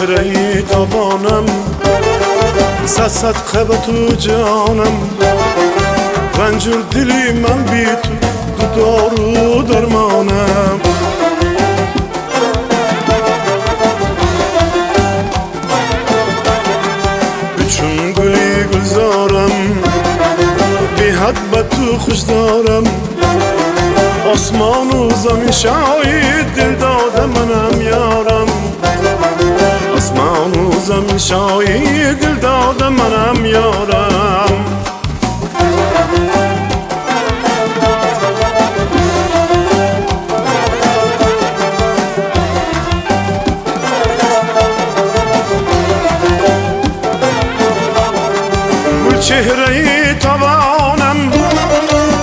چهره تابانم صد به تو جانم رنجور دلی من بی تو دارو درمانم چون گلی گلزارم بی حد به تو خوش دارم آسمان و زمین شاید دل داده منم یارم آسمان و زمین شاید دل داده منم یارم گل چهره تابانم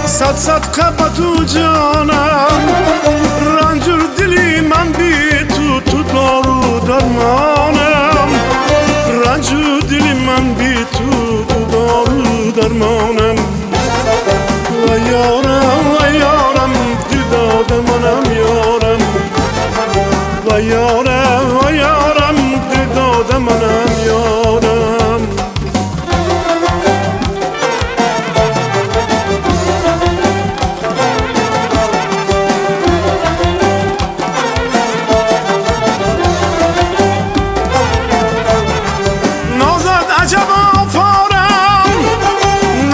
صد به تو جانم رنجور دلی من بی تو دارو درمانم رنجور دلی من بی تو دارو درمانم و یارم دل داده منم یارم و یارم دل داده منم یارم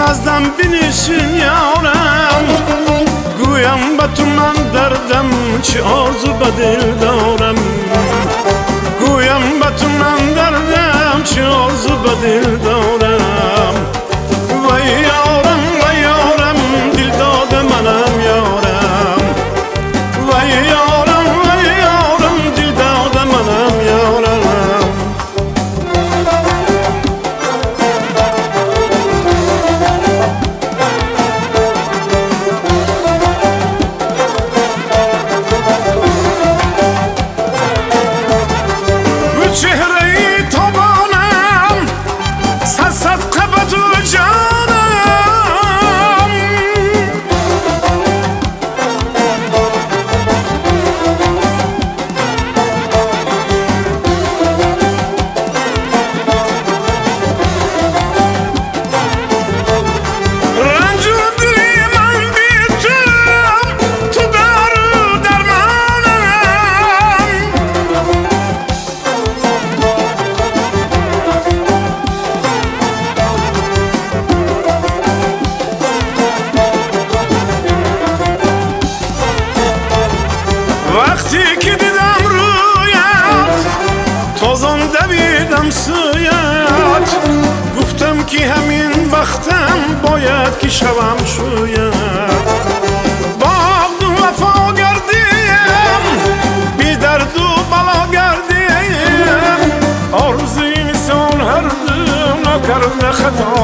نزدم بینشین یارم گویم به تو من دردم چه آرزو به دل دارم گویم به تو من دردم چه آرزو به دل دارم و یارم دل داده منم یارم و یارم دل داده منم یارم چهره تابانم صد به تو جانم رنجور دلی من بی تو دارو درمانم وقتی که دیدم رویت تازان دویدم سویت گفتم که همین وقتم باید که شوم شویت باغ دو وفا گردیم بی درد و بلا گردیم آرزوی انسان هر دو نکرده خطا